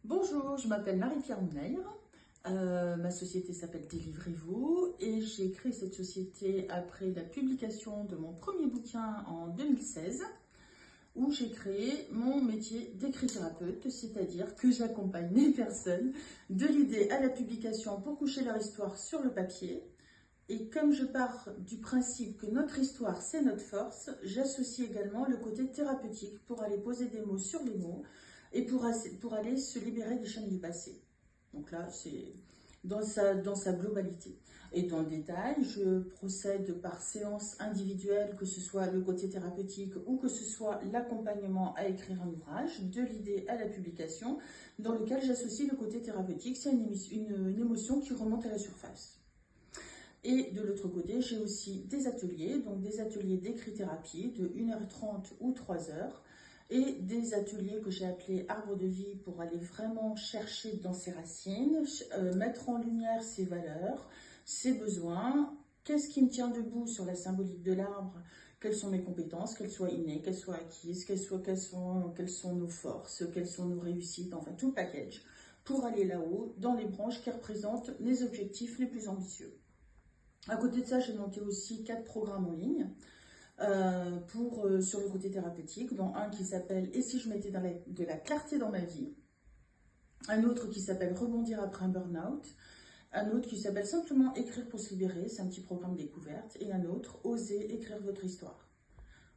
Bonjour, je m'appelle Marie-Pierre Mounaïr. Ma société s'appelle Délivrez-vous et j'ai créé cette société après la publication de mon premier bouquin en 2016 où j'ai créé mon métier d'écrit-thérapeute, c'est-à-dire que j'accompagne les personnes de l'idée à la publication pour coucher leur histoire sur le papier. Et comme je pars du principe que notre histoire, c'est notre force, j'associe également le côté thérapeutique pour aller poser des mots sur les mots et pour aller se libérer des chaînes du passé. Donc là, c'est dans sa globalité. Et dans le détail, je procède par séance individuelle, que ce soit le côté thérapeutique ou que ce soit l'accompagnement à écrire un ouvrage, de l'idée à la publication, dans lequel j'associe le côté thérapeutique, c'est une émotion qui remonte à la surface. Et de l'autre côté, j'ai aussi des ateliers, donc des ateliers d'écrit-thérapie de 1h30 ou 3h, et des ateliers que j'ai appelés arbres de vie pour aller vraiment chercher dans ses racines, mettre en lumière ses valeurs, ses besoins, qu'est-ce qui me tient debout sur la symbolique de l'arbre, quelles sont mes compétences, qu'elles soient innées, qu'elles soient acquises, quelles sont nos forces, quelles sont nos réussites, enfin tout le package, pour aller là-haut, dans les branches qui représentent les objectifs les plus ambitieux. À côté de ça, j'ai monté aussi 4 programmes en ligne sur le côté thérapeutique, dont un qui s'appelle « Et si je mettais de la clarté dans ma vie ?» un autre qui s'appelle « Rebondir après un burn-out », un autre qui s'appelle simplement « Écrire pour se libérer », c'est un petit programme découverte, et un autre « Oser écrire votre histoire ».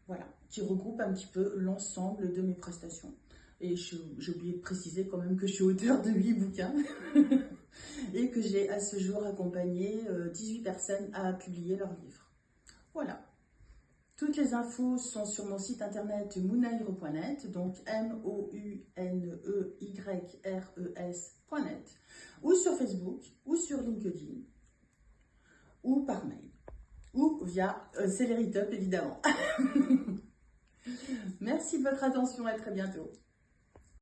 Voilà, qui regroupe un petit peu l'ensemble de mes prestations. Et j'ai oublié de préciser quand même que je suis auteure de 8 bouquins et que j'ai à ce jour accompagné 18 personnes à publier leurs livres. Voilà. Toutes les infos sont sur mon site internet mounaïre.net, donc MOUNEYRES.net, ou sur Facebook, ou sur LinkedIn, ou par mail, ou via Celeritop évidemment. Merci de votre attention, à très bientôt.